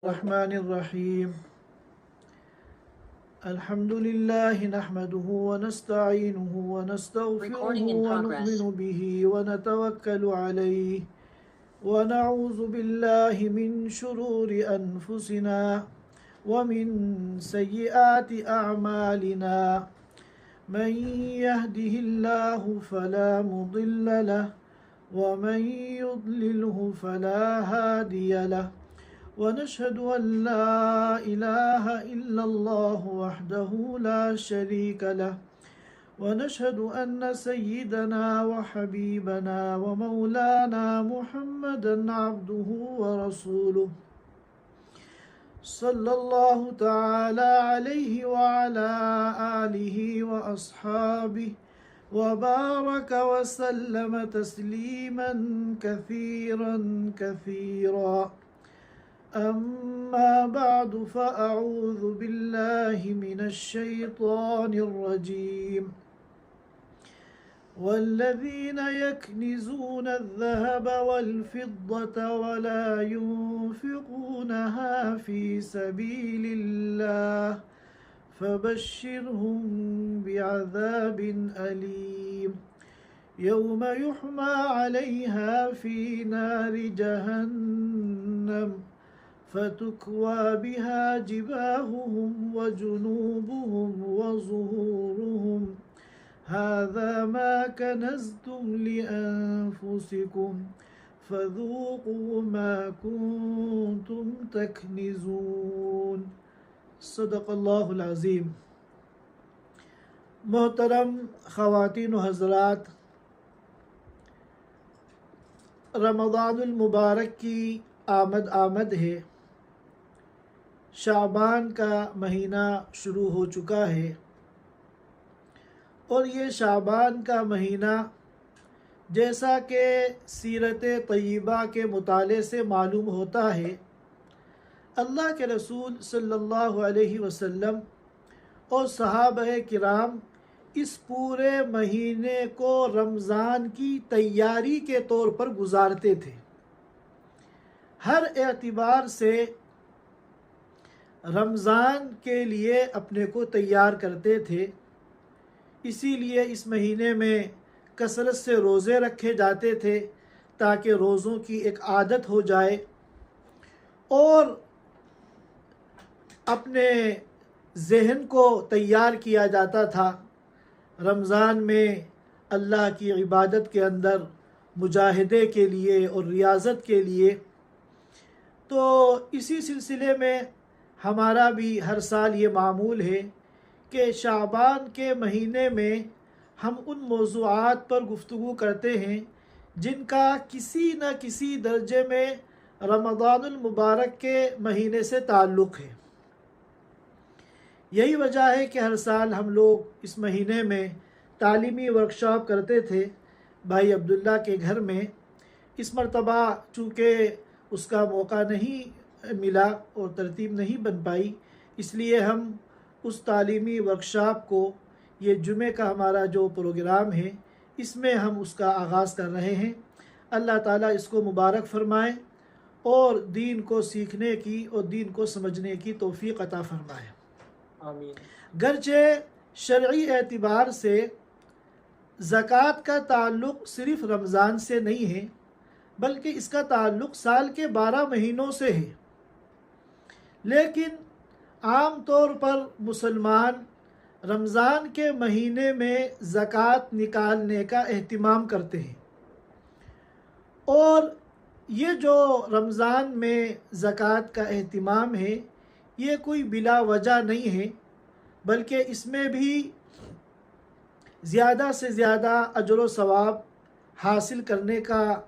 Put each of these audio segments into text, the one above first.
الرحمن الرحيم. الحمد لله نحمده ونستعينه ونستغفره ونؤمن به ونتوكل عليه ونعوذ بالله من شرور أنفسنا ومن سيئات أعمالنا. من يهده الله فلا مضل له ومن يضلله فلا هادي له. ونشهد أن لا إله إلا الله وحده لا شريك له. ونشهد أن سيدنا وحبيبنا ومولانا محمدا عبده ورسوله صلى الله تعالى عليه وعلى آله وأصحابه وبارك وسلم تسليما كثيرا كثيرا. أما بعد فأعوذ بالله من الشيطان الرجيم. والذين يكنزون الذهب والفضة ولا ينفقونها في سبيل الله فبشرهم بعذاب أليم يوم يحمى عليها في نار جهنم فتكوى بها جباههم وجنوبهم وظهورهم هذا ما كنزتم لأنفسكم فذوقوا ما كنتم تكنزون. صدق اللہ العظیم. محترم خواتین و حضرات، رمضان المبارک کی آمد ہے. شعبان کا مہینہ شروع ہو چکا ہے اور یہ شعبان کا مہینہ جیسا کہ سیرت طیبہ کے مطالعے سے معلوم ہوتا ہے، اللہ کے رسول صلی اللہ علیہ وسلم اور صحابہ کرام اس پورے مہینے کو رمضان کی تیاری کے طور پر گزارتے تھے. ہر اعتبار سے رمضان کے لیے اپنے کو تیار کرتے تھے. اسی لیے اس مہینے میں کثرت سے روزے رکھے جاتے تھے تاکہ روزوں کی ایک عادت ہو جائے، اور اپنے ذہن کو تیار کیا جاتا تھا رمضان میں اللہ کی عبادت کے اندر مجاہدے کے لیے اور ریاضت کے لیے. تو اسی سلسلے میں ہمارا بھی ہر سال یہ معمول ہے کہ شعبان کے مہینے میں ہم ان موضوعات پر گفتگو کرتے ہیں جن کا کسی نہ کسی درجے میں رمضان المبارک کے مہینے سے تعلق ہے. یہی وجہ ہے کہ ہر سال ہم لوگ اس مہینے میں تعلیمی ورکشاپ کرتے تھے بھائی عبداللہ کے گھر میں. اس مرتبہ چونکہ اس کا موقع نہیں ملا اور ترتیب نہیں بن پائی، اس لیے ہم اس تعلیمی ورکشاپ کو، یہ جمعہ کا ہمارا جو پروگرام ہے، اس میں ہم اس کا آغاز کر رہے ہیں. اللہ تعالیٰ اس کو مبارک فرمائے اور دین کو سیکھنے کی اور دین کو سمجھنے کی توفیق عطا فرمائے. آمین. گرچہ شرعی اعتبار سے زکوٰۃ کا تعلق صرف رمضان سے نہیں ہے، بلکہ اس کا تعلق سال کے 12 مہینوں سے ہے، لیکن عام طور پر مسلمان رمضان کے مہینے میں زکوٰۃ نکالنے کا اہتمام کرتے ہیں. اور یہ جو رمضان میں زکوٰۃ کا اہتمام ہے، یہ کوئی بلا وجہ نہیں ہے، بلکہ اس میں بھی زیادہ سے زیادہ اجر و ثواب حاصل کرنے کا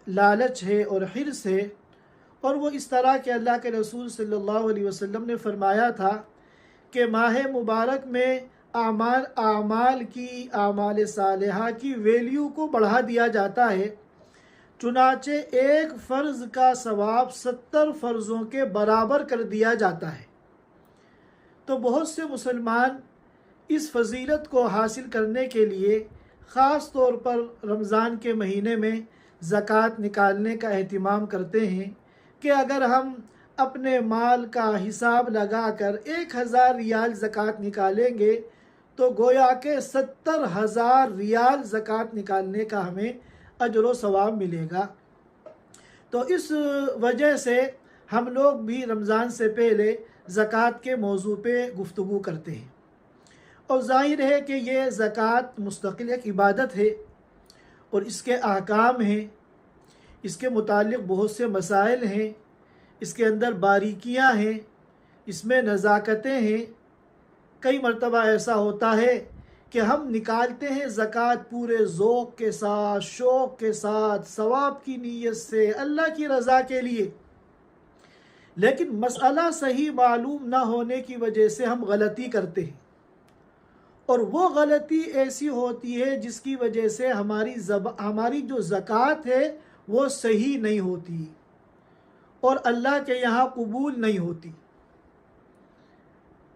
لالچ ہے اور حرص ہے. اور وہ اس طرح کہ اللہ کے رسول صلی اللہ علیہ وسلم نے فرمایا تھا کہ ماہ مبارک میں اعمال صالحہ کی ویلیو کو بڑھا دیا جاتا ہے، چنانچہ ایک فرض کا ثواب 70 فرضوں کے برابر کر دیا جاتا ہے. تو بہت سے مسلمان اس فضیلت کو حاصل کرنے کے لیے خاص طور پر رمضان کے مہینے میں زکوٰۃ نکالنے کا اہتمام کرتے ہیں کہ اگر ہم اپنے مال کا حساب لگا کر 1000 ریال زکوٰۃ نکالیں گے تو گویا کہ 70,000 ریال زکوٰۃ نکالنے کا ہمیں اجر و ثواب ملے گا۔ تو اس وجہ سے ہم لوگ بھی رمضان سے پہلے زکوٰۃ کے موضوع پہ گفتگو کرتے ہیں، اور ظاہر ہے کہ یہ زکوٰۃ مستقل ایک عبادت ہے اور اس کے احکام ہیں، اس کے متعلق بہت سے مسائل ہیں، اس کے اندر باریکیاں ہیں، اس میں نزاکتیں ہیں۔ کئی مرتبہ ایسا ہوتا ہے کہ ہم نکالتے ہیں زکوٰۃ پورے ذوق کے ساتھ، شوق کے ساتھ، ثواب کی نیت سے، اللہ کی رضا کے لیے، لیکن مسئلہ صحیح معلوم نہ ہونے کی وجہ سے ہم غلطی کرتے ہیں، اور وہ غلطی ایسی ہوتی ہے جس کی وجہ سے ہماری جو زکوٰۃ ہے وہ صحیح نہیں ہوتی اور اللہ کے یہاں قبول نہیں ہوتی۔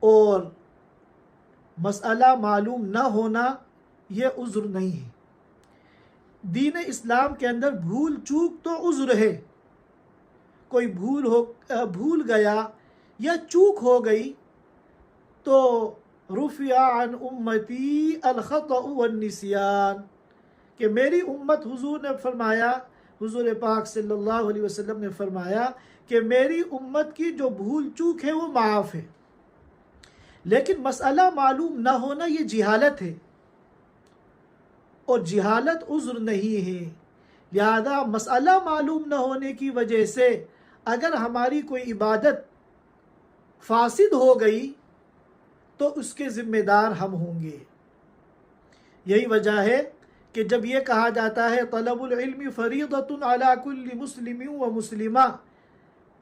اور مسئلہ معلوم نہ ہونا یہ عذر نہیں ہے۔ دین اسلام کے اندر بھول چوک تو عذر ہے، کوئی بھول گیا یا چوک ہو گئی تو رفع عن امتی الخطأ والنسیان، کہ میری امت، حضور نے فرمایا، حضور پاک صلی اللہ علیہ وسلم نے فرمایا کہ میری امت کی جو بھول چوک ہے وہ معاف ہے، لیکن مسئلہ معلوم نہ ہونا یہ جہالت ہے، اور جہالت عذر نہیں ہے۔ لہذا مسئلہ معلوم نہ ہونے کی وجہ سے اگر ہماری کوئی عبادت فاسد ہو گئی تو اس کے ذمہ دار ہم ہوں گے۔ یہی وجہ ہے کہ جب یہ کہا جاتا ہے طلب العلم فریضۃ علی کل مسلم و مسلمہ،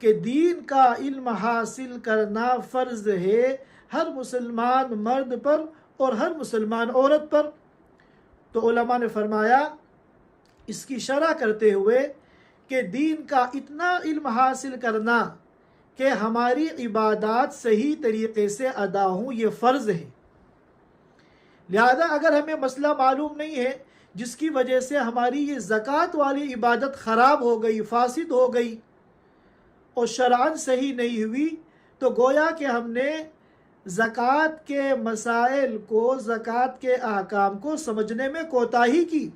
کہ دین کا علم حاصل کرنا فرض ہے ہر مسلمان مرد پر اور ہر مسلمان عورت پر، تو علماء نے فرمایا اس کی شرح کرتے ہوئے کہ دین کا اتنا علم حاصل کرنا کہ ہماری عبادات صحیح طریقے سے ادا ہوں یہ فرض ہے۔ لہذا اگر ہمیں مسئلہ معلوم نہیں ہے جس کی وجہ سے ہماری یہ زکوٰۃ والی عبادت خراب ہو گئی، فاسد ہو گئی اور شرعاً صحیح نہیں ہوئی، تو گویا کہ ہم نے زکوٰۃ کے مسائل کو، زکوٰۃ کے احکام کو سمجھنے میں کوتاہی کی،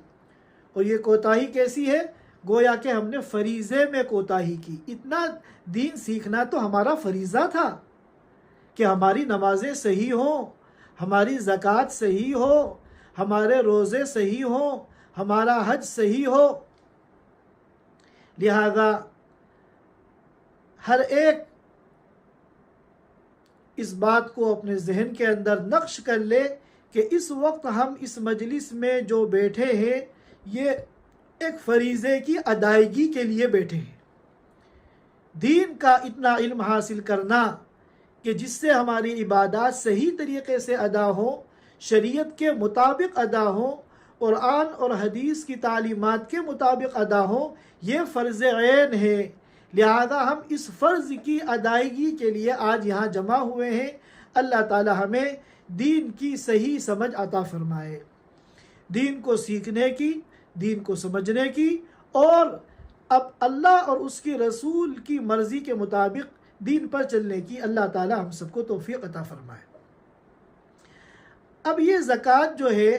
اور یہ کوتاہی کیسی ہے؟ گویا کہ ہم نے فریضے میں کوتاہی کی۔ اتنا دین سیکھنا تو ہمارا فریضہ تھا کہ ہماری نمازیں صحیح ہوں، ہماری زکوٰۃ صحیح ہو، ہمارے روزے صحیح ہوں، ہمارا حج صحیح ہو۔ لہذا ہر ایک اس بات کو اپنے ذہن کے اندر نقش کر لے کہ اس وقت ہم اس مجلس میں جو بیٹھے ہیں یہ ایک فریضے کی ادائیگی کے لیے بیٹھے ہیں۔ دین کا اتنا علم حاصل کرنا کہ جس سے ہماری عبادات صحیح طریقے سے ادا ہوں، شریعت کے مطابق ادا ہوں، قرآن اور حدیث کی تعلیمات کے مطابق ادا ہوں، یہ فرض عین ہے۔ لہذا ہم اس فرض کی ادائیگی کے لیے آج یہاں جمع ہوئے ہیں۔ اللہ تعالی ہمیں دین کی صحیح سمجھ عطا فرمائے، دین کو سیکھنے کی، دین کو سمجھنے کی، اور اب اللہ اور اس کی رسول کی مرضی کے مطابق دین پر چلنے کی اللہ تعالی ہم سب کو توفیق عطا فرمائے۔ اب یہ زکوٰۃ جو ہے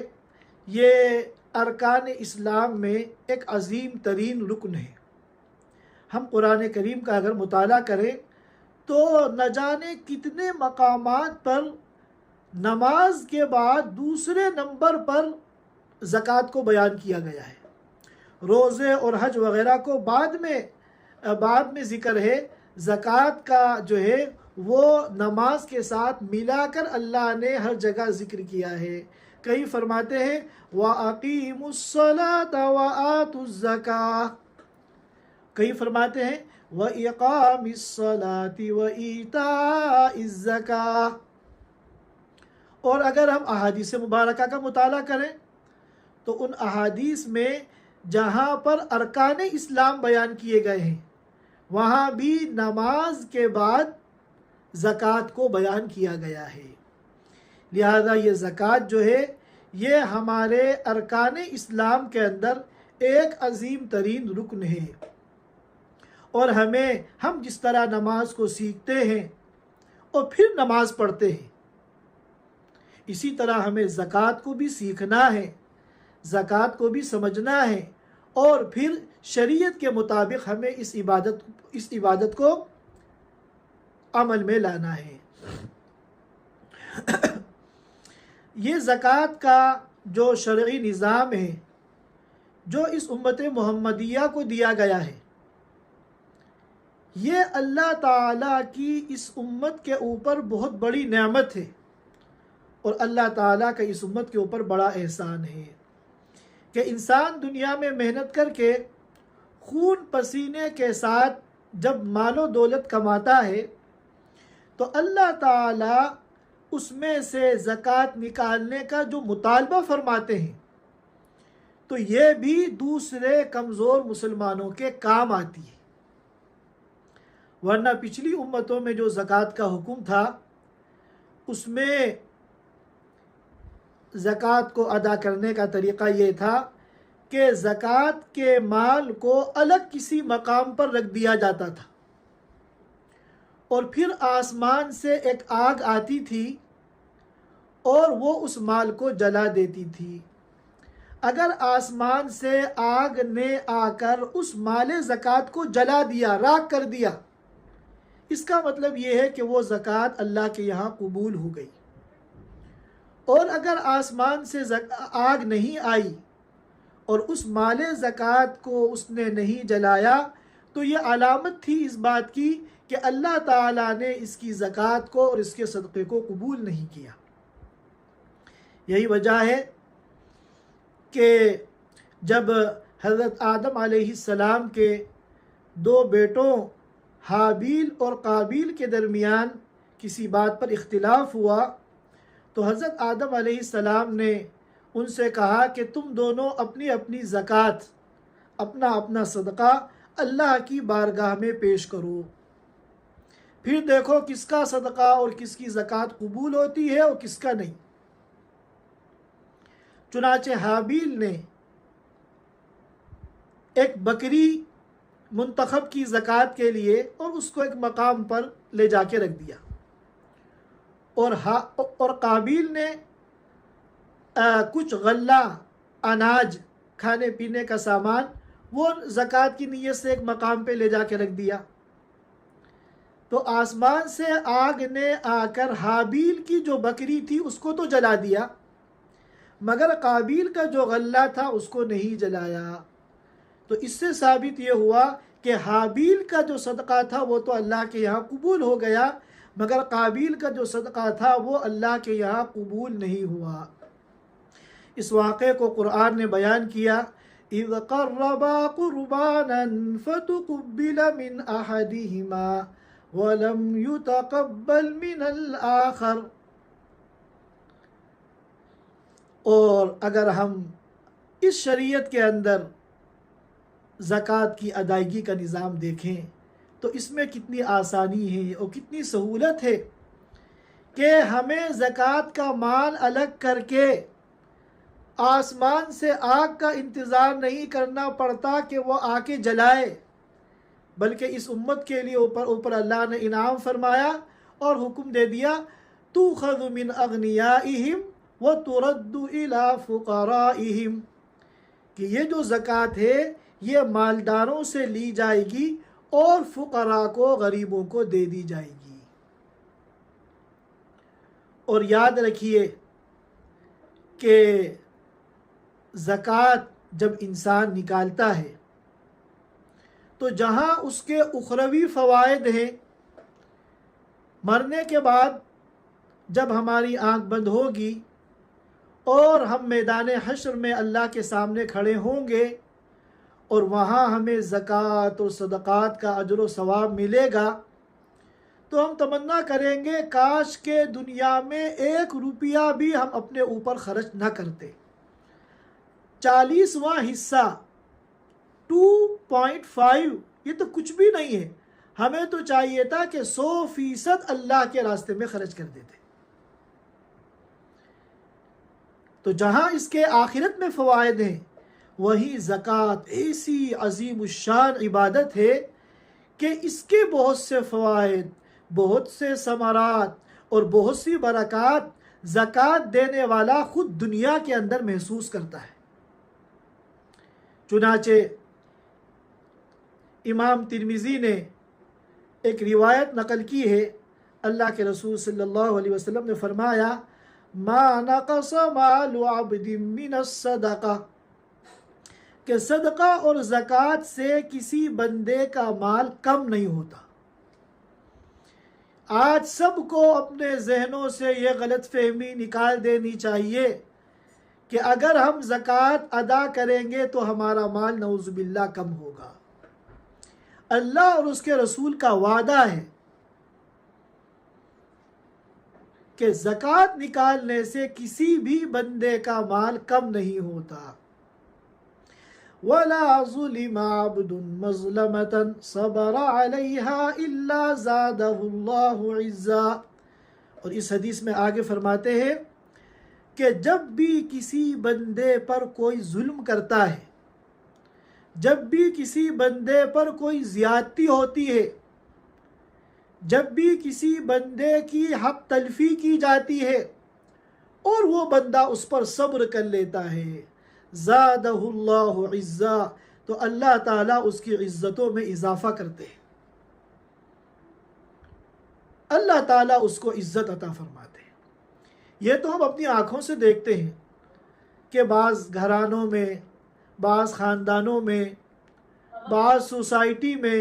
یہ ارکان اسلام میں ایک عظیم ترین رکن ہے۔ ہم قرآن کریم کا اگر مطالعہ کریں تو نہ جانے کتنے مقامات پر نماز کے بعد دوسرے نمبر پر زکوٰۃ کو بیان کیا گیا ہے۔ روزے اور حج وغیرہ کو بعد میں ذکر ہے، زکوٰۃ کا جو ہے وہ نماز کے ساتھ ملا کر اللہ نے ہر جگہ ذکر کیا ہے۔ کہیں فرماتے ہیں وَأَقِيمُوا الصَّلَاةَ وَآتُوا الزَّكَاةَ، کہیں فرماتے ہیں وَإِقَامِ الصَّلَاةِ وَإِيتَاءِ الزَّكَاةِ۔ اور اگر ہم احادیث مبارکہ کا مطالعہ کریں تو ان احادیث میں جہاں پر ارکان اسلام بیان کیے گئے ہیں وہاں بھی نماز کے بعد زکوٰۃ کو بیان کیا گیا ہے۔ لہذا یہ زکوٰۃ جو ہے یہ ہمارے ارکان اسلام کے اندر ایک عظیم ترین رکن ہے، اور ہم جس طرح نماز کو سیکھتے ہیں اور پھر نماز پڑھتے ہیں، اسی طرح ہمیں زکوٰۃ کو بھی سیکھنا ہے، زکوٰۃ کو بھی سمجھنا ہے، اور پھر شریعت کے مطابق ہمیں اس عبادت کو عمل میں لانا ہے۔ یہ زکوٰۃ کا جو شرعی نظام ہے جو اس امت محمدیہ کو دیا گیا ہے، یہ اللہ تعالیٰ کی اس امت کے اوپر بہت بڑی نعمت ہے، اور اللہ تعالیٰ کا اس امت کے اوپر بڑا احسان ہے کہ انسان دنیا میں محنت کر کے خون پسینے کے ساتھ جب مال و دولت کماتا ہے تو اللہ تعالیٰ اس میں سے زکوٰۃ نکالنے کا جو مطالبہ فرماتے ہیں تو یہ بھی دوسرے کمزور مسلمانوں کے کام آتی ہے، ورنہ پچھلی امتوں میں جو زکوٰۃ کا حکم تھا اس میں زکوٰۃ کو ادا کرنے کا طریقہ یہ تھا کہ زکوٰۃ کے مال کو الگ کسی مقام پر رکھ دیا جاتا تھا، اور پھر آسمان سے ایک آگ آتی تھی اور وہ اس مال کو جلا دیتی تھی۔ اگر آسمان سے آگ نے آ کر اس مال زکوٰۃ کو جلا دیا، راکھ کر دیا، اس کا مطلب یہ ہے کہ وہ زکوٰۃ اللہ کے یہاں قبول ہو گئی۔ اور اگر آسمان سے آگ نہیں آئی اور اس مال زکوٰۃ کو اس نے نہیں جلایا تو یہ علامت تھی اس بات کی کہ اللہ تعالیٰ نے اس کی زکوٰۃ کو اور اس کے صدقے کو قبول نہیں کیا۔ یہی وجہ ہے کہ جب حضرت آدم علیہ السلام کے دو بیٹوں حابیل اور قابیل کے درمیان کسی بات پر اختلاف ہوا تو حضرت آدم علیہ السلام نے ان سے کہا کہ تم دونوں اپنی اپنی زکوٰۃ، اپنا اپنا صدقہ اللہ کی بارگاہ میں پیش کرو، پھر دیکھو کس کا صدقہ اور کس کی زکوٰۃ قبول ہوتی ہے اور کس کا نہیں۔ چنانچہ حابیل نے ایک بکری منتخب کی زکوٰۃ کے لیے اور اس کو ایک مقام پر لے جا کے رکھ دیا، اور قابیل نے کچھ غلہ، اناج، کھانے پینے کا سامان وہ زکوٰۃ کی نیت سے ایک مقام پہ لے جا کے رکھ دیا۔ تو آسمان سے آگ نے آ کر حابیل کی جو بکری تھی اس کو تو جلا دیا، مگر قابیل کا جو غلہ تھا اس کو نہیں جلایا۔ تو اس سے ثابت یہ ہوا کہ حابیل کا جو صدقہ تھا وہ تو اللہ کے یہاں قبول ہو گیا، مگر قابیل کا جو صدقہ تھا وہ اللہ کے یہاں قبول نہیں ہوا۔ اس واقعے کو قرآن نے بیان کیا، اِذْ قَرَّبَا قُرْبَانًا فَتُقُبِّلَ مِنْ أَحَدِهِمَا وَلَمْ يُتَقَبَّلْ مِنَ الْآخَرِ۔ اور اگر ہم اس شریعت کے اندر زکوٰۃ کی ادائیگی کا نظام دیکھیں تو اس میں کتنی آسانی ہے اور کتنی سہولت ہے کہ ہمیں زکوٰۃ کا مال الگ کر کے آسمان سے آگ کا انتظار نہیں کرنا پڑتا کہ وہ آ کے جلائے، بلکہ اس امت کے لیے اوپر اللہ نے انعام فرمایا اور حکم دے دیا، تُؤْخَذُ مِنْ أَغْنِيَائِهِمْ وَتُرَدُّ إِلَىٰ فُقَرَائِهِمْ، کہ یہ جو زکوٰۃ ہے یہ مالداروں سے لی جائے گی اور فقراء کو، غریبوں کو دے دی جائے گی۔ اور یاد رکھیے کہ زکوٰۃ جب انسان نکالتا ہے تو جہاں اس کے اخروی فوائد ہیں، مرنے کے بعد جب ہماری آنکھ بند ہوگی اور ہم میدان حشر میں اللہ کے سامنے کھڑے ہوں گے اور وہاں ہمیں زکوٰۃ اور صدقات کا اجر و ثواب ملے گا تو ہم تمنا کریں گے کاش کہ دنیا میں 1 روپیہ بھی ہم اپنے اوپر خرچ نہ کرتے۔ 40واں حصہ 2.5 یہ تو کچھ بھی نہیں ہے، ہمیں تو چاہیے تھا کہ 100% اللہ کے راستے میں خرچ کر دیتے۔ تو جہاں اس کے آخرت میں فوائد ہیں وہیں زکوٰۃ ایسی عظیم الشان عبادت ہے کہ اس کے بہت سے فوائد، بہت سے ثمرات اور بہت سی برکات زکوٰۃ دینے والا خود دنیا کے اندر محسوس کرتا ہے۔ چنانچہ امام ترمذی نے ایک روایت نقل کی ہے، اللہ کے رسول صلی اللہ علیہ وسلم نے فرمایا ما نقص مال عبد من الصدقہ، کہ صدقہ اور زکوٰۃ سے کسی بندے کا مال کم نہیں ہوتا۔ آج سب کو اپنے ذہنوں سے یہ غلط فہمی نکال دینی چاہیے کہ اگر ہم زکوٰۃ ادا کریں گے تو ہمارا مال نعوذ باللہ کم ہوگا۔ اللہ اور اس کے رسول کا وعدہ ہے کہ زکوٰۃ نکالنے سے کسی بھی بندے کا مال کم نہیں ہوتا۔ وَلَا ظُلِمَ عَبْدٌ مَظْلَمَةً صَبَرَ عَلَيْهَا إِلَّا زَادَهُ اللَّهُ عِزًّا، اور اس حدیث میں آگے فرماتے ہیں کہ جب بھی کسی بندے پر کوئی ظلم کرتا ہے، جب بھی کسی بندے پر کوئی زیادتی ہوتی ہے، جب بھی کسی بندے کی حق تلفی کی جاتی ہے اور وہ بندہ اس پر صبر کر لیتا ہے، زادہ اللہ عزا، تو اللہ تعالیٰ اس کی عزتوں میں اضافہ کرتے ہیں، اللہ تعالیٰ اس کو عزت عطا فرماتے ہیں۔ یہ تو ہم اپنی آنکھوں سے دیکھتے ہیں کہ بعض گھرانوں میں، بعض خاندانوں میں، بعض سوسائٹی میں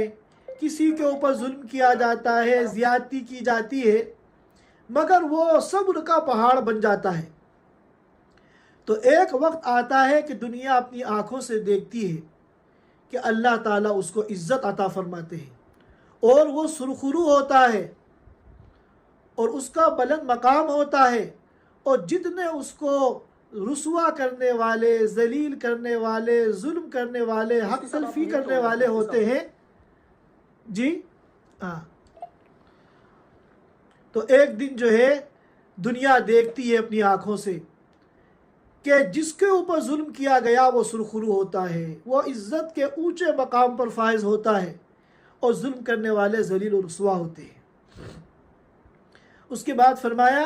کسی کے اوپر ظلم کیا جاتا ہے، زیادتی کی جاتی ہے، مگر وہ صبر کا پہاڑ بن جاتا ہے۔ تو ایک وقت آتا ہے کہ دنیا اپنی آنکھوں سے دیکھتی ہے کہ اللہ تعالیٰ اس کو عزت عطا فرماتے ہیں اور وہ سرخرو ہوتا ہے اور اس کا بلند مقام ہوتا ہے، اور جتنے اس کو رسوا کرنے والے، ذلیل کرنے والے، ظلم کرنے والے، حق تلفی کرنے والے ہوتے ہیں، جی ہاں، تو ایک دن جو ہے دنیا دیکھتی ہے اپنی آنکھوں سے کہ جس کے اوپر ظلم کیا گیا وہ سرخرو ہوتا ہے، وہ عزت کے اونچے مقام پر فائز ہوتا ہے، اور ظلم کرنے والے ذلیل و رسوا ہوتے ہیں۔ اس کے بعد فرمایا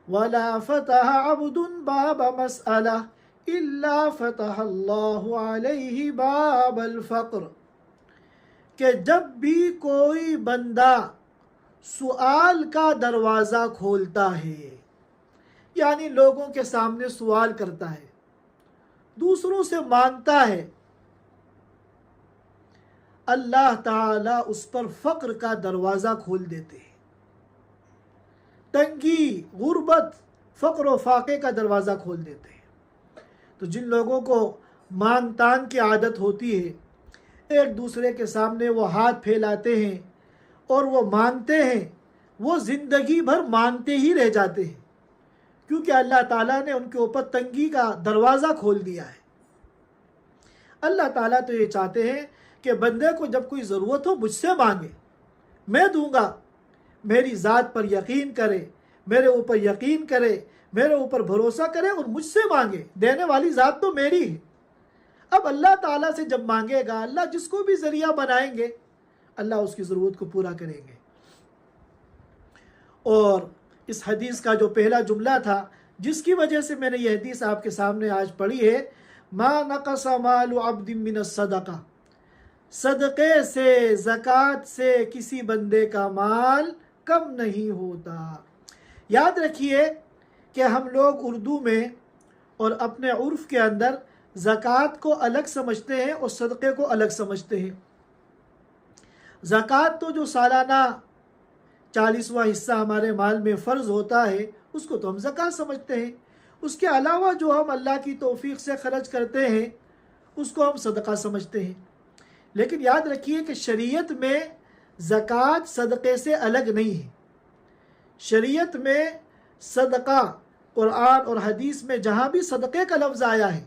وَلَا فَتَحَ عَبْدٌ بَابَ مَسْأَلَةٍ إِلَّا فَتَحَ اللَّهُ عَلَيْهِ بَابَ الْفَقْرِ، کہ جب بھی کوئی بندہ سوال کا دروازہ کھولتا ہے، یعنی لوگوں کے سامنے سوال کرتا ہے، دوسروں سے مانگتا ہے، اللہ تعالیٰ اس پر فقر کا دروازہ کھول دیتے ہیں، تنگی، غربت، فقر و فاقے کا دروازہ کھول دیتے ہیں۔ تو جن لوگوں کو مانگ تانگ کی عادت ہوتی ہے، ایک دوسرے کے سامنے وہ ہاتھ پھیلاتے ہیں اور وہ مانگتے ہیں، وہ زندگی بھر مانگتے ہی رہ جاتے ہیں، کیونکہ اللہ تعالیٰ نے ان کے اوپر تنگی کا دروازہ کھول دیا ہے۔ اللہ تعالیٰ تو یہ چاہتے ہیں کہ بندے کو جب کوئی ضرورت ہو مجھ سے مانگے، میں دوں گا، میری ذات پر یقین کرے، میرے اوپر یقین کرے، میرے اوپر بھروسہ کرے اور مجھ سے مانگے، دینے والی ذات تو میری ہے۔ اب اللہ تعالیٰ سے جب مانگے گا، اللہ جس کو بھی ذریعہ بنائیں گے، اللہ اس کی ضرورت کو پورا کریں گے۔ اور اس حدیث کا جو پہلا جملہ تھا جس کی وجہ سے میں نے یہ حدیث آپ کے سامنے آج پڑھی ہے، ما نقص مال عبد من الصدقہ، صدقے سے، زکوٰۃ سے کسی بندے کا مال کم نہیں ہوتا۔ یاد رکھیے کہ ہم لوگ اردو میں اور اپنے عرف کے اندر زکوٰۃ کو الگ سمجھتے ہیں اور صدقے کو الگ سمجھتے ہیں۔ زکوٰۃ تو جو سالانہ 40واں حصہ ہمارے مال میں فرض ہوتا ہے اس کو تو ہم زکوٰۃ سمجھتے ہیں، اس کے علاوہ جو ہم اللہ کی توفیق سے خرچ کرتے ہیں اس کو ہم صدقہ سمجھتے ہیں۔ لیکن یاد رکھیے کہ شریعت میں زکوٰۃ صدقے سے الگ نہیں ہے۔ شریعت میں صدقہ، قرآن اور حدیث میں جہاں بھی صدقے کا لفظ آیا ہے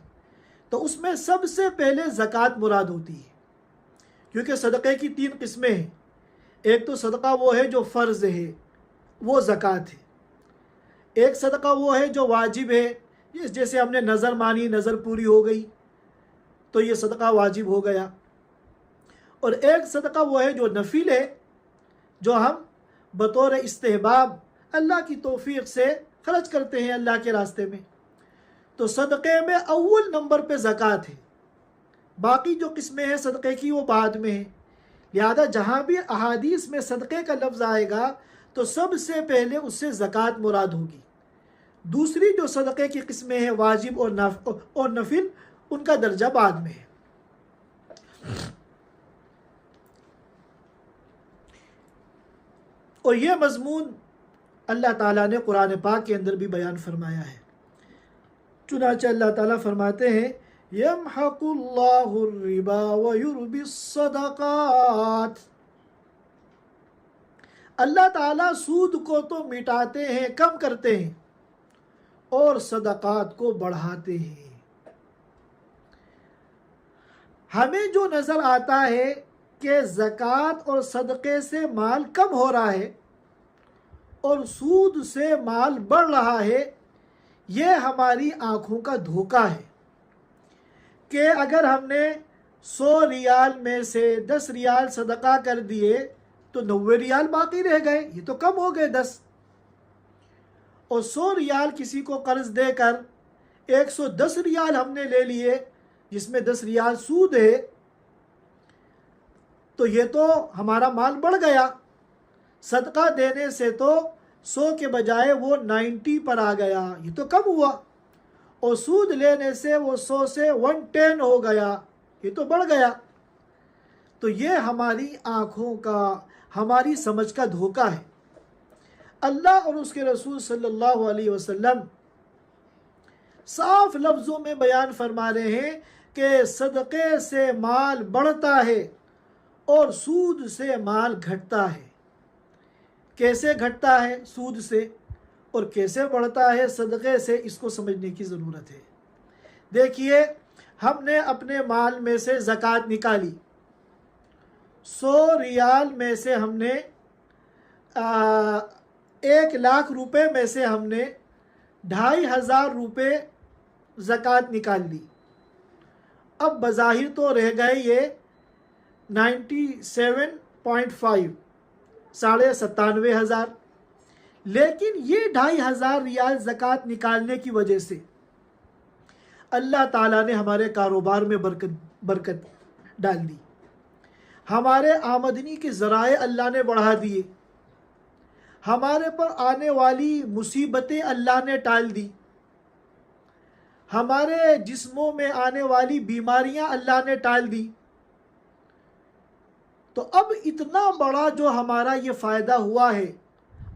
تو اس میں سب سے پہلے زکوٰۃ مراد ہوتی ہے، کیونکہ صدقے کی 3 قسمیں ہیں۔ ایک تو صدقہ وہ ہے جو فرض ہے، وہ زکوٰۃ ہے۔ ایک صدقہ وہ ہے جو واجب ہے، جیسے ہم نے نظر مانی، نظر پوری ہو گئی تو یہ صدقہ واجب ہو گیا۔ اور ایک صدقہ وہ ہے جو نفل ہے، جو ہم بطور استحباب اللہ کی توفیق سے خرچ کرتے ہیں اللہ کے راستے میں۔ تو صدقے میں اول نمبر پہ زکوٰۃ ہے، باقی جو قسمیں ہیں صدقے کی وہ بعد میں ہیں۔ لہذا جہاں بھی احادیث میں صدقے کا لفظ آئے گا تو سب سے پہلے اس سے زکوٰۃ مراد ہوگی۔ دوسری جو صدقے کی قسمیں ہیں واجب اور نفل، ان کا درجہ بعد میں ہے۔ اور یہ مضمون اللہ تعالیٰ نے قرآن پاک کے اندر بھی بیان فرمایا ہے۔ چنانچہ اللہ تعالیٰ فرماتے ہیں یمحق اللہ الربا ویربی الصدقات، اللہ تعالیٰ سود کو تو مٹاتے ہیں، کم کرتے ہیں، اور صدقات کو بڑھاتے ہیں۔ ہمیں جو نظر آتا ہے کہ زکوٰۃ اور صدقے سے مال کم ہو رہا ہے اور سود سے مال بڑھ رہا ہے، یہ ہماری آنکھوں کا دھوکہ ہے کہ اگر ہم نے 100 ریال میں سے 10 ریال صدقہ کر دیے تو 90 ریال باقی رہ گئے، یہ تو کم ہو گئے 10۔ اور 100 ریال کسی کو قرض دے کر 110 ریال ہم نے لے لیے جس میں 10 ریال سود ہے، تو یہ تو ہمارا مال بڑھ گیا۔ صدقہ دینے سے تو 100 کے بجائے وہ 90 پر آ گیا، یہ تو کم ہوا۔ اور سود لینے سے وہ 100 سے 110 ہو گیا، یہ تو بڑھ گیا۔ تو یہ ہماری آنکھوں کا، ہماری سمجھ کا دھوکہ ہے۔ اللہ اور اس کے رسول صلی اللہ علیہ وسلم صاف لفظوں میں بیان فرما رہے ہیں کہ صدقے سے مال بڑھتا ہے اور سود سے مال گھٹتا ہے۔ کیسے گھٹتا ہے سود سے اور کیسے بڑھتا ہے صدقے سے، اس کو سمجھنے کی ضرورت ہے۔ دیکھیے، ہم نے اپنے مال میں سے زکوٰۃ نکالی، 100 ریال میں سے ہم نے 1,00,000 روپے میں سے ہم نے 2,500 روپے زکوٰۃ نکال لی۔ اب بظاہر تو رہ گئے یہ 97.5، 97,500، لیکن یہ 2,500 ریال زکوٰۃ نکالنے کی وجہ سے اللہ تعالیٰ نے ہمارے کاروبار میں برکت ڈال دی، ہمارے آمدنی کے ذرائع اللہ نے بڑھا دیے، ہمارے پر آنے والی مصیبتیں اللہ نے ٹال دی، ہمارے جسموں میں آنے والی بیماریاں اللہ نے ٹال دی۔ تو اب اتنا بڑا جو ہمارا یہ فائدہ ہوا ہے،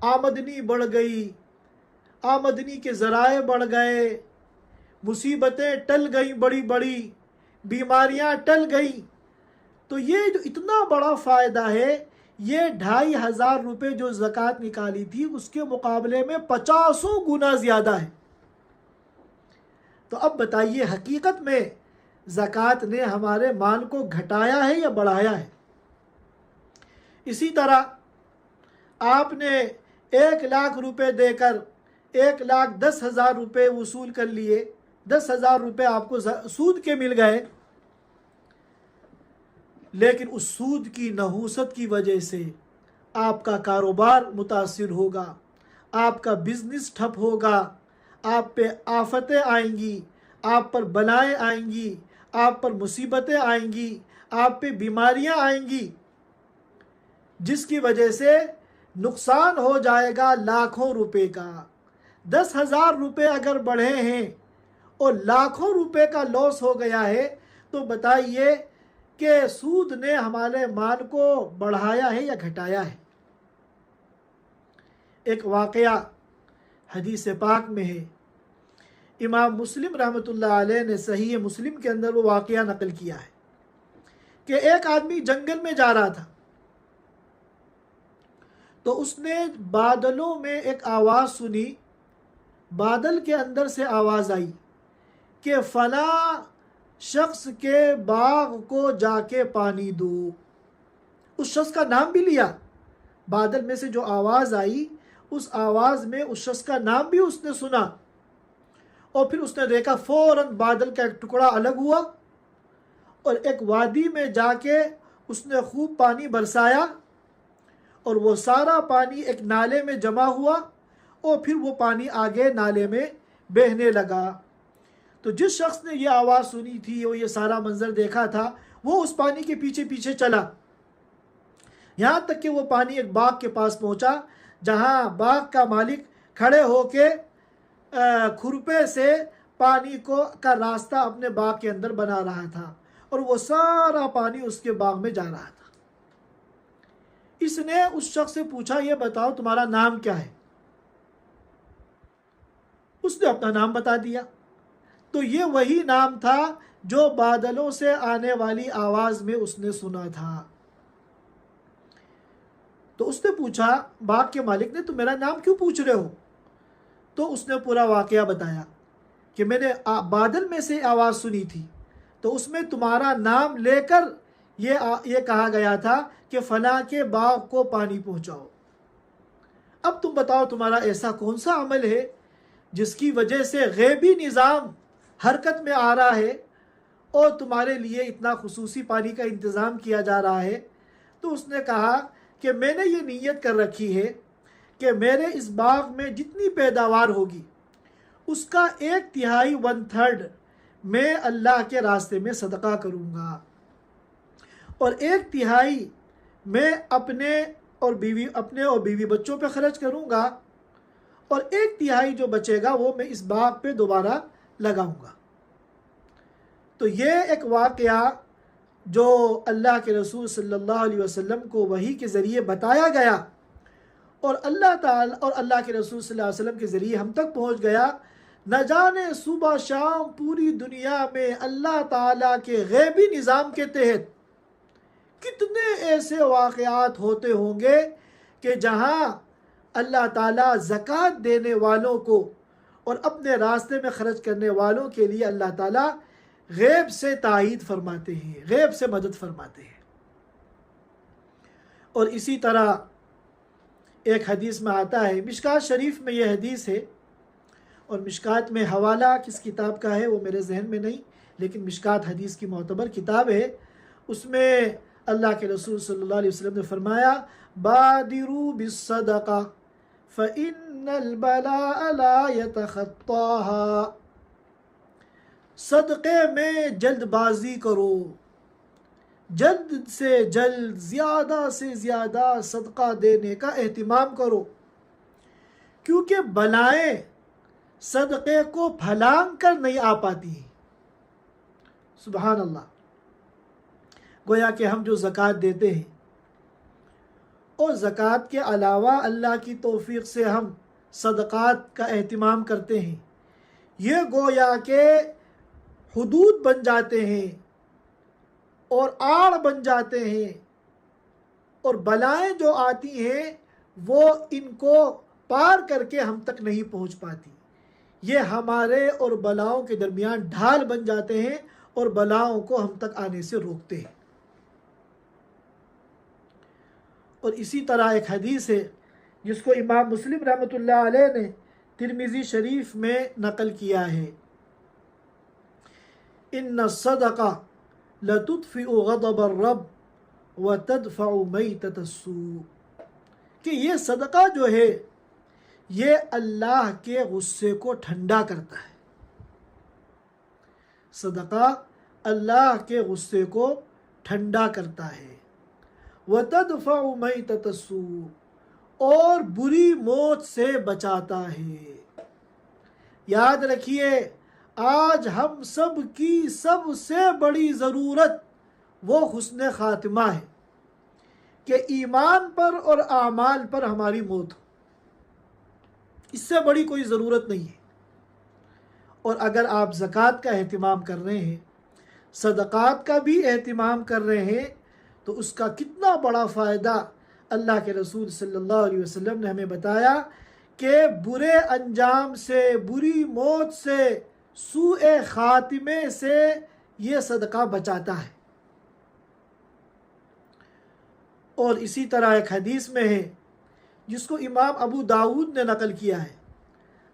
آمدنی بڑھ گئی، آمدنی کے ذرائع بڑھ گئے، مصیبتیں ٹل گئیں، بڑی بڑی بیماریاں ٹل گئیں، تو یہ جو اتنا بڑا فائدہ ہے، یہ 2,500 روپے جو زکوٰۃ نکالی تھی اس کے مقابلے میں 50 گنا زیادہ ہے۔ تو اب بتائیے، حقیقت میں زکوٰۃ نے ہمارے مال کو گھٹایا ہے یا بڑھایا ہے؟ اسی طرح آپ نے 1,00,000 روپے دے کر 1,10,000 روپے وصول کر لیے، 10,000 روپے آپ کو سود کے مل گئے، لیکن اس سود کی نحوست کی وجہ سے آپ کا کاروبار متاثر ہوگا، آپ کا بزنس ٹھپ ہوگا، آپ پہ آفتیں آئیں گی، آپ پر بلائیں آئیں گی، آپ پر مصیبتیں آئیں گی، آپ پہ بیماریاں آئیں گی، جس کی وجہ سے نقصان ہو جائے گا لاکھوں روپے کا۔ 10,000 روپے اگر بڑھے ہیں اور لاکھوں روپے کا لاس ہو گیا ہے، تو بتائیے کہ سود نے ہمارے مال کو بڑھایا ہے یا گھٹایا ہے؟ ایک واقعہ حدیث پاک میں ہے، امام مسلم رحمۃ اللہ علیہ نے صحیح مسلم کے اندر وہ واقعہ نقل کیا ہے کہ ایک آدمی جنگل میں جا رہا تھا، تو اس نے بادلوں میں ایک آواز سنی، بادل کے اندر سے آواز آئی کہ فلاں شخص کے باغ کو جا کے پانی دو۔ اس شخص کا نام بھی لیا، بادل میں سے جو آواز آئی اس آواز میں اس شخص کا نام بھی اس نے سنا، اور پھر اس نے دیکھا فوراً بادل کا ایک ٹکڑا الگ ہوا اور ایک وادی میں جا کے اس نے خوب پانی برسایا اور وہ سارا پانی ایک نالے میں جمع ہوا اور پھر وہ پانی آگے نالے میں بہنے لگا۔ تو جس شخص نے یہ آواز سنی تھی اور یہ سارا منظر دیکھا تھا وہ اس پانی کے پیچھے پیچھے چلا، یہاں تک کہ وہ پانی ایک باغ کے پاس پہنچا، جہاں باغ کا مالک کھڑے ہو کے کھرپے سے پانی کا راستہ اپنے باغ کے اندر بنا رہا تھا، اور وہ سارا پانی اس کے باغ میں جا رہا تھا۔ اس نے اس شخص سے پوچھا، یہ بتاؤ تمہارا نام کیا ہے؟ اس نے اپنا نام بتا دیا۔ تو یہ وہی نام تھا جو بادلوں سے آنے والی آواز میں اس نے سنا تھا۔ تو اس نے پوچھا، باغ کے مالک نے، تم میرا نام کیوں پوچھ رہے ہو؟ تو اس نے پورا واقعہ بتایا کہ میں نے بادل میں سے آواز سنی تھی، تو اس میں تمہارا نام لے کر یہ کہا گیا تھا کہ فلاں کے باغ کو پانی پہنچاؤ۔ اب تم بتاؤ تمہارا ایسا کون سا عمل ہے جس کی وجہ سے غیبی نظام حرکت میں آ رہا ہے اور تمہارے لیے اتنا خصوصی پانی کا انتظام کیا جا رہا ہے؟ تو اس نے کہا کہ میں نے یہ نیت کر رکھی ہے کہ میرے اس باغ میں جتنی پیداوار ہوگی اس کا 1/3 1/3 میں اللہ کے راستے میں صدقہ کروں گا، اور 1/3 میں اپنے اور بیوی بچوں پہ خرچ کروں گا، اور 1/3 جو بچے گا وہ میں اس باغ پہ دوبارہ لگاؤں گا۔ تو یہ ایک واقعہ جو اللہ کے رسول صلی اللہ علیہ وسلم کو وحی کے ذریعے بتایا گیا اور اللہ تعالی اور اللہ کے رسول صلی اللہ علیہ وسلم کے ذریعے ہم تک پہنچ گیا، نہ جانے صبح شام پوری دنیا میں اللہ تعالیٰ کے غیبی نظام کے تحت کتنے ایسے واقعات ہوتے ہوں گے کہ جہاں اللہ تعالیٰ زکوٰۃ دینے والوں کو اور اپنے راستے میں خرچ کرنے والوں کے لیے اللہ تعالیٰ غیب سے تائید فرماتے ہیں، غیب سے مدد فرماتے ہیں۔ اور اسی طرح ایک حدیث میں آتا ہے، مشکات شریف میں یہ حدیث ہے، اور مشکات میں حوالہ کس کتاب کا ہے وہ میرے ذہن میں نہیں، لیکن مشکات حدیث کی معتبر کتاب ہے، اس میں اللہ کے رسول صلی اللہ علیہ وسلم نے فرمایا، بادروا بالصدقہ فإن البلاء لا يتخطاها، صدقے میں جلد بازی کرو، جلد سے جلد زیادہ سے زیادہ صدقہ دینے کا اہتمام کرو، کیونکہ بلائیں صدقے کو پھلانگ کر نہیں آ پاتی۔ سبحان اللہ۔ گویا کہ ہم جو زکوٰۃ دیتے ہیں اور زکوٰۃ کے علاوہ اللہ کی توفیق سے ہم صدقات کا اہتمام کرتے ہیں، یہ گویا کہ حدود بن جاتے ہیں اور آڑ بن جاتے ہیں، اور بلائیں جو آتی ہیں وہ ان کو پار کر کے ہم تک نہیں پہنچ پاتی، یہ ہمارے اور بلاؤں کے درمیان ڈھال بن جاتے ہیں اور بلاؤں کو ہم تک آنے سے روکتے ہیں۔ اور اسی طرح ایک حدیث ہے جس کو امام مسلم رحمۃ اللہ علیہ نے ترمذی شریف میں نقل کیا ہے، ان الصدقہ لتطفئ غضب الرب وتدفع میتۃ السوء، کہ یہ صدقہ جو ہے یہ اللہ کے غصے کو ٹھنڈا کرتا ہے۔ صدقہ اللہ کے غصے کو ٹھنڈا کرتا ہے، وتدفع میتۃ السوء، اور بری موت سے بچاتا ہے۔ یاد رکھیے، آج ہم سب کی سب سے بڑی ضرورت وہ حسن خاتمہ ہے کہ ایمان پر اور اعمال پر ہماری موت ہو، اس سے بڑی کوئی ضرورت نہیں ہے۔ اور اگر آپ زکوٰۃ کا اہتمام کر رہے ہیں، صدقات کا بھی اہتمام کر رہے ہیں، تو اس کا کتنا بڑا فائدہ اللہ کے رسول صلی اللہ علیہ وسلم نے ہمیں بتایا کہ برے انجام سے، بری موت سے، سوء خاتمے سے یہ صدقہ بچاتا ہے۔ اور اسی طرح ایک حدیث میں ہے جس کو امام ابو داود نے نقل کیا ہے،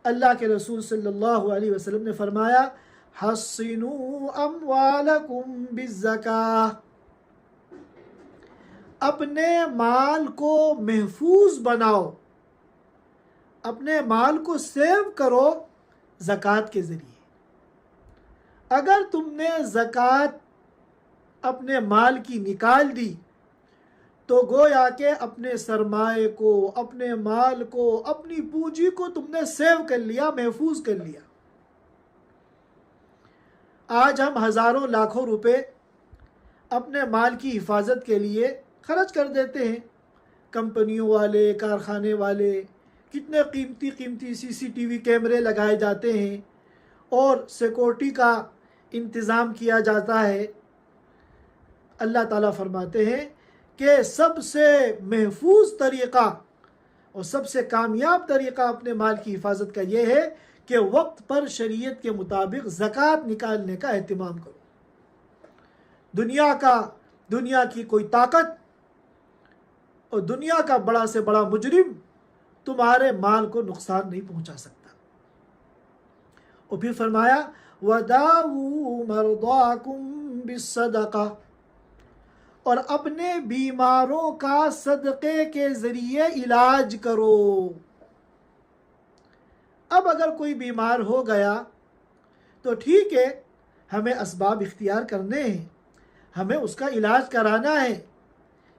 اللہ کے رسول صلی اللہ علیہ وسلم نے فرمایا، حصنوا اموالکم بالزکاۃ، اپنے مال کو محفوظ بناؤ، اپنے مال کو سیو کرو زکوٰۃ کے ذریعے۔ اگر تم نے زکوٰۃ اپنے مال کی نکال دی تو گویا کہ اپنے سرمایے کو، اپنے مال کو، اپنی پونجی کو تم نے سیو کر لیا، محفوظ کر لیا۔ آج ہم ہزاروں لاکھوں روپے اپنے مال کی حفاظت کے لیے خرچ کر دیتے ہیں۔ کمپنیوں والے، کارخانے والے کتنے قیمتی قیمتی CCTV کیمرے لگائے جاتے ہیں اور سیکورٹی کا انتظام کیا جاتا ہے۔ اللہ تعالیٰ فرماتے ہیں کہ سب سے محفوظ طریقہ اور سب سے کامیاب طریقہ اپنے مال کی حفاظت کا یہ ہے کہ وقت پر شریعت کے مطابق زکوٰۃ نکالنے کا اہتمام کرو۔ دنیا کی کوئی طاقت اور دنیا کا بڑا سے بڑا مجرم تمہارے مال کو نقصان نہیں پہنچا سکتا۔ اور پھر فرمایا وَدَاوُوا مَرْضَاكُمْ بِالصَّدَقَةِ، اور اپنے بیماروں کا صدقے کے ذریعے علاج کرو۔ اب اگر کوئی بیمار ہو گیا تو ٹھیک ہے، ہمیں اسباب اختیار کرنے ہیں، ہمیں اس کا علاج کرانا ہے،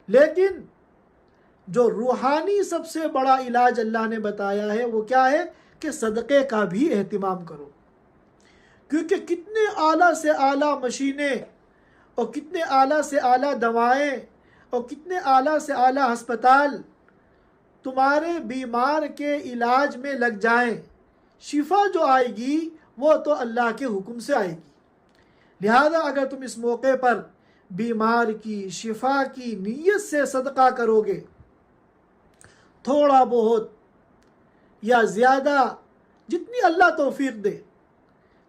لیکن جو روحانی سب سے بڑا علاج اللہ نے بتایا ہے وہ کیا ہے کہ صدقے کا بھی اہتمام کرو۔ کیونکہ کتنے اعلیٰ سے اعلیٰ مشینیں اور کتنے اعلیٰ سے اعلیٰ دوائیں اور کتنے اعلیٰ سے اعلیٰ ہسپتال تمہارے بیمار کے علاج میں لگ جائیں، شفا جو آئے گی وہ تو اللہ کے حکم سے آئے گی۔ لہذا اگر تم اس موقع پر بیمار کی شفا کی نیت سے صدقہ کرو گے، تھوڑا بہت یا زیادہ جتنی اللہ توفیق دے،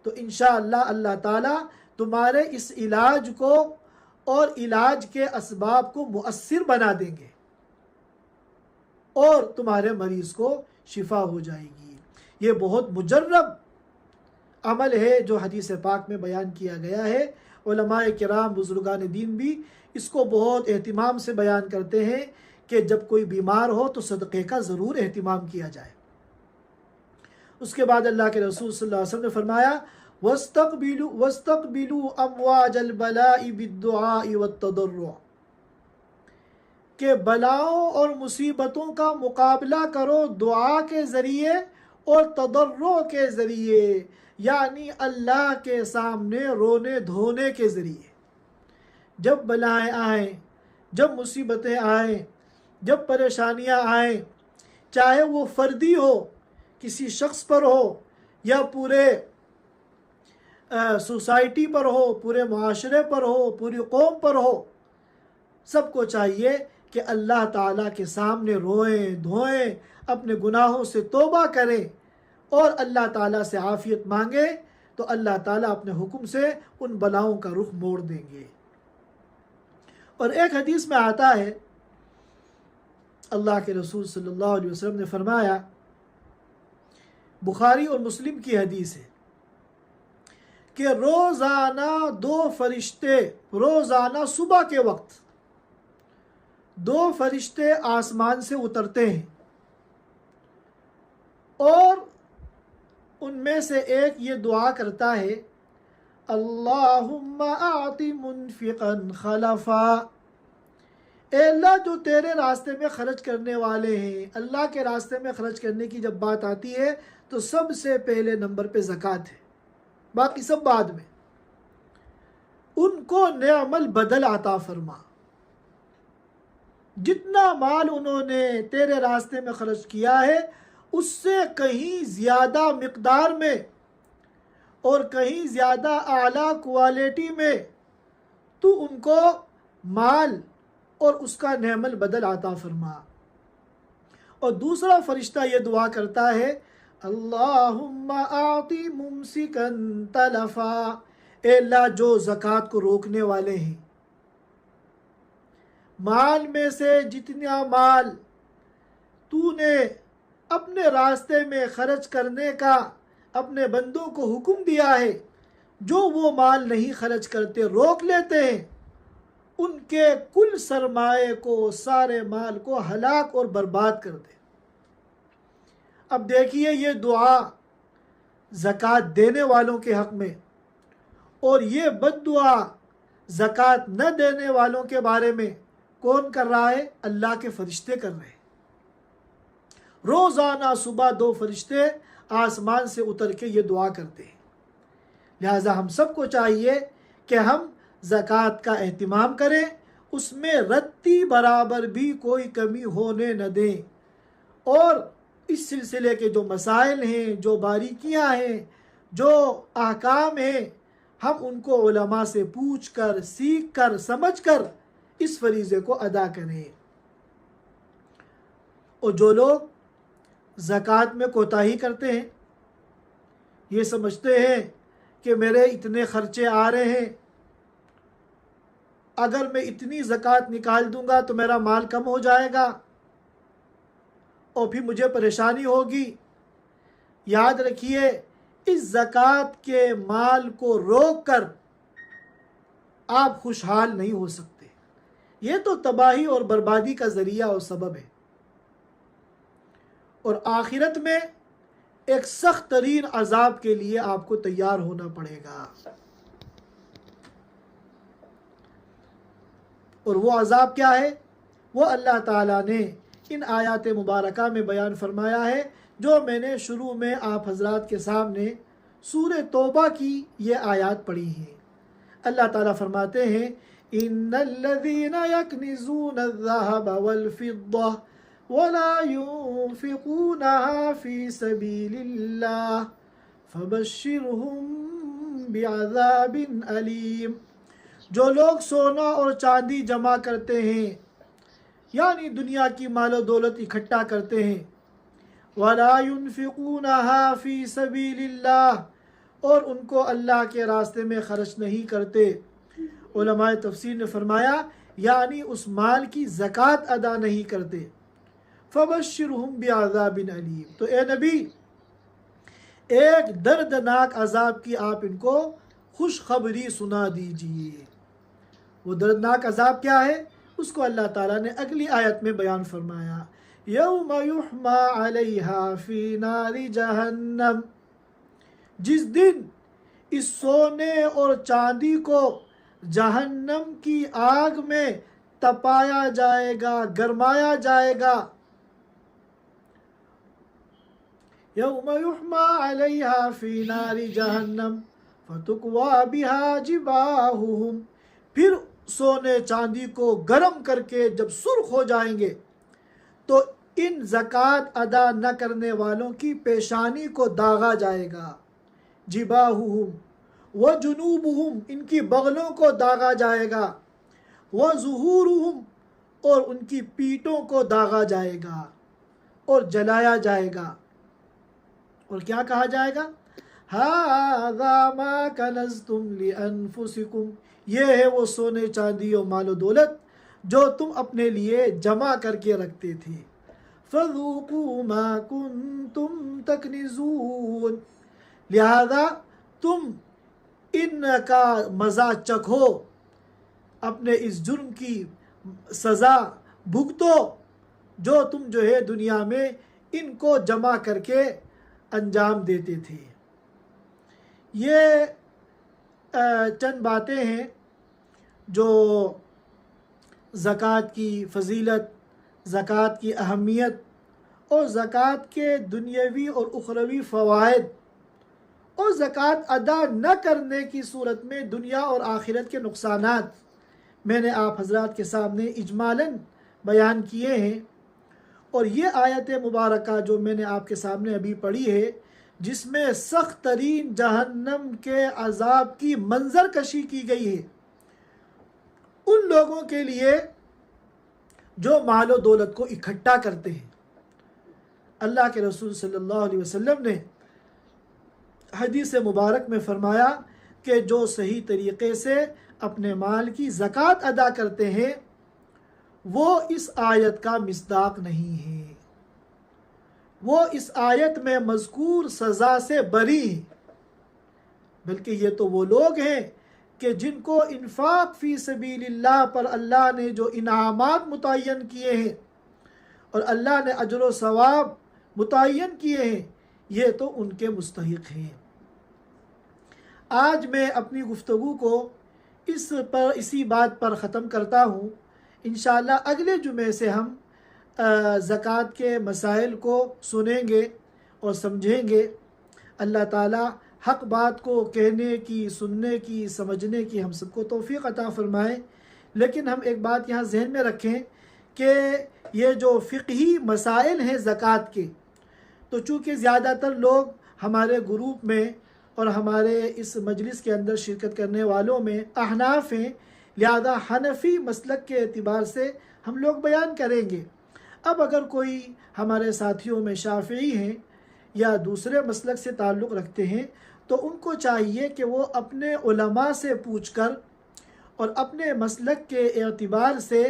تو انشاءاللہ اللہ تعالیٰ تمہارے اس علاج کو اور علاج کے اسباب کو مؤثر بنا دیں گے اور تمہارے مریض کو شفا ہو جائے گی۔ یہ بہت مجرب عمل ہے جو حدیث پاک میں بیان کیا گیا ہے۔ علماء کرام، بزرگان دین بھی اس کو بہت اہتمام سے بیان کرتے ہیں کہ جب کوئی بیمار ہو تو صدقے کا ضرور اہتمام کیا جائے۔ اس کے بعد اللہ کے رسول صلی اللہ علیہ وسلم نے فرمایا وَاسْتَقْبِلُوا أَمْوَاجَ الْبَلَاءِ بِالدُّعَاءِ وَالتَّضَرُّعِ، کہ بلاؤں اور مصیبتوں کا مقابلہ کرو دعا کے ذریعے اور تضرع کے ذریعے، یعنی اللہ کے سامنے رونے دھونے کے ذریعے۔ جب بلائیں آئیں، جب مصیبتیں آئیں، جب پریشانیاں آئیں، چاہے وہ فردی ہو، کسی شخص پر ہو، یا پورے سوسائٹی پر ہو، پورے معاشرے پر ہو، پوری قوم پر ہو، سب کو چاہیے کہ اللہ تعالیٰ کے سامنے روئیں دھوئیں، اپنے گناہوں سے توبہ کریں اور اللہ تعالیٰ سے عافیت مانگیں، تو اللہ تعالیٰ اپنے حکم سے ان بلاؤں کا رخ موڑ دیں گے۔ اور ایک حدیث میں آتا ہے، اللہ کے رسول صلی اللہ علیہ وسلم نے فرمایا، بخاری اور مسلم کی حدیث ہے کہ روزانہ 2 فرشتے، روزانہ صبح کے وقت 2 فرشتے آسمان سے اترتے ہیں، اور ان میں سے ایک یہ دعا کرتا ہے اللہم اعط منفقا خلفا، اے اللہ جو تیرے راستے میں خرچ کرنے والے ہیں، اللہ کے راستے میں خرچ کرنے کی جب بات آتی ہے تو سب سے پہلے نمبر پہ زکوٰۃ ہے، باقی سب بعد میں۔ ان کو نعم البدل عطا فرما، جتنا مال انہوں نے تیرے راستے میں خرچ کیا ہے اس سے کہیں زیادہ مقدار میں اور کہیں زیادہ اعلیٰ کوالٹی میں تو ان کو مال اور اس کا نعم البدل عطا فرما۔ اور دوسرا فرشتہ یہ دعا کرتا ہے اللہم اعطی ممسکا تلفا، اے اللہ جو زکوٰۃ کو روکنے والے ہیں، مال میں سے جتنا مال تو نے اپنے راستے میں خرچ کرنے کا اپنے بندوں کو حکم دیا ہے، جو وہ مال نہیں خرچ کرتے، روک لیتے ہیں، ان کے کل سرمایے کو، سارے مال کو ہلاک اور برباد کر دے۔ اب دیکھیے یہ دعا زکوٰۃ دینے والوں کے حق میں، اور یہ بد دعا زکوٰۃ نہ دینے والوں کے بارے میں کون کر رہا ہے؟ اللہ کے فرشتے کر رہے ہیں۔ روزانہ صبح 2 فرشتے آسمان سے اتر کے یہ دعا کرتے ہیں۔ لہٰذا ہم سب کو چاہیے کہ ہم زکوٰۃ کا اہتمام کریں، اس میں رتی برابر بھی کوئی کمی ہونے نہ دیں، اور اس سلسلے کے جو مسائل ہیں، جو باریکیاں ہیں، جو احکام ہیں، ہم ان کو علماء سے پوچھ کر، سیکھ کر، سمجھ کر اس فریضے کو ادا کریں۔ اور جو لوگ زکوٰۃ میں کوتاہی کرتے ہیں، یہ سمجھتے ہیں کہ میرے اتنے خرچے آ رہے ہیں، اگر میں اتنی زکوٰۃ نکال دوں گا تو میرا مال کم ہو جائے گا اور پھر مجھے پریشانی ہوگی۔ یاد رکھیے، اس زکوٰۃ کے مال کو روک کر آپ خوشحال نہیں ہو سکتے، یہ تو تباہی اور بربادی کا ذریعہ اور سبب ہے، اور آخرت میں ایک سخت ترین عذاب کے لیے آپ کو تیار ہونا پڑے گا۔ اور وہ عذاب کیا ہے؟ وہ اللہ تعالیٰ نے ان آیات مبارکہ میں بیان فرمایا ہے، جو میں نے شروع میں آپ حضرات کے سامنے سورہ توبہ کی یہ آیات پڑھی ہیں۔ اللہ تعالیٰ فرماتے ہیں، ان الذین یکنزون الذہب والفضہ ولا ينفقونها في سبيل الله فبشرهم بعذاب علیم۔ جو لوگ سونا اور چاندی جمع کرتے ہیں، یعنی دنیا کی مال و دولت اکٹھا کرتے ہیں، ولا ينفقونها في سبيل الله، اور ان کو اللہ کے راستے میں خرچ نہیں کرتے۔ علماء تفسیر نے فرمایا یعنی اس مال کی زکوٰۃ ادا نہیں کرتے۔ فبشرہم بعذاب علیم، تو اے نبی ایک دردناک عذاب کی آپ ان کو خوشخبری سنا دیجئے۔ وہ دردناک عذاب کیا ہے؟ اس کو اللہ تعالیٰ نے اگلی آیت میں بیان فرمایا، یوم یحما علیہا فی نار جہنم، جس دن اس سونے اور چاندی کو جہنم کی آگ میں تپایا جائے گا، گرمایا جائے گا۔ یوم یحما علیہا فی نار جہنم فتکوی بہا جباہہم، پھر سونے چاندی کو گرم کر کے جب سرخ ہو جائیں گے تو ان زکوٰۃ ادا نہ کرنے والوں کی پیشانی کو داغا جائے گا، جباہہم وجنوبہم، ان کی بغلوں کو داغا جائے گا، وظہورہم، اور ان کی پیٹھوں کو داغا جائے گا اور جلایا جائے گا، اور کیا کہا جائے گا؟ ھذا ما کنزتم لانفسکم، یہ ہے وہ سونے چاندی اور مال و دولت جو تم اپنے لیے جمع کر کے رکھتے تھے۔ فذوقوا ما کنتم تکنزون، لہذا تم ان کا مزہ چکھو، اپنے اس جرم کی سزا بھگتو جو تم جو ہے دنیا میں ان کو جمع کر کے انجام دیتے تھے۔ یہ چند باتیں ہیں جو زکوٰۃ کی فضیلت، زکوٰۃ کی اہمیت اور زکوٰۃ کے دنیاوی اور اخروی فوائد اور زکوٰۃ ادا نہ کرنے کی صورت میں دنیا اور آخرت کے نقصانات میں نے آپ حضرات کے سامنے اجمالاً بیان کیے ہیں۔ اور یہ آیت مبارکہ جو میں نے آپ کے سامنے ابھی پڑھی ہے، جس میں سخت ترین جہنم کے عذاب کی منظر کشی کی گئی ہے ان لوگوں کے لیے جو مال و دولت کو اکٹھا کرتے ہیں۔ اللہ کے رسول صلی اللہ علیہ وسلم نے حدیث مبارک میں فرمایا کہ جو صحیح طریقے سے اپنے مال کی زکوٰۃ ادا کرتے ہیں وہ اس آیت کا مصداق نہیں ہے، وہ اس آیت میں مذکور سزا سے بری ہیں، بلکہ یہ تو وہ لوگ ہیں کہ جن کو انفاق فی سبیل اللہ پر اللہ نے جو انعامات متعین کیے ہیں اور اللہ نے اجر و ثواب متعین کیے ہیں، یہ تو ان کے مستحق ہیں۔ آج میں اپنی گفتگو کو اسی بات پر ختم کرتا ہوں۔ انشاءاللہ اگلے جمعے سے ہم زکوٰۃ کے مسائل کو سنیں گے اور سمجھیں گے۔ اللہ تعالی حق بات کو کہنے کی، سننے کی، سمجھنے کی ہم سب کو توفیق عطا فرمائے۔ لیکن ہم ایک بات یہاں ذہن میں رکھیں کہ یہ جو فقہی مسائل ہیں زکوٰۃ کے، تو چونکہ زیادہ تر لوگ ہمارے گروپ میں اور ہمارے اس مجلس کے اندر شرکت کرنے والوں میں احناف ہیں، لہذا حنفی مسلک کے اعتبار سے ہم لوگ بیان کریں گے۔ اب اگر کوئی ہمارے ساتھیوں میں شافعی ہیں یا دوسرے مسلک سے تعلق رکھتے ہیں تو ان کو چاہیے کہ وہ اپنے علماء سے پوچھ کر اور اپنے مسلک کے اعتبار سے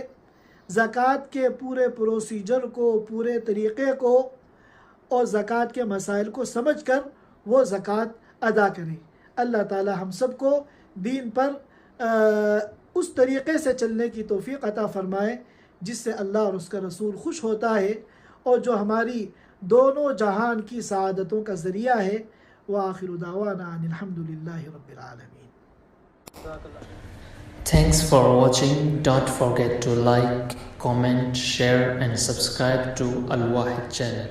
زکوٰۃ کے پورے پروسیجر کو، پورے طریقے کو اور زکوٰۃ کے مسائل کو سمجھ کر وہ زکوٰۃ ادا کریں۔ اللہ تعالی ہم سب کو دین پر اس طریقے سے چلنے کی توفیق عطا فرمائے جس سے اللہ اور اس کا رسول خوش ہوتا ہے اور جو ہماری دونوں جہان کی سعادتوں کا ذریعہ ہے۔ وآخر دعوانا ان الحمدللہ رب العالمین۔ Thanks for watching. Don't forget to like, comment, share and subscribe to Al Wahid channel.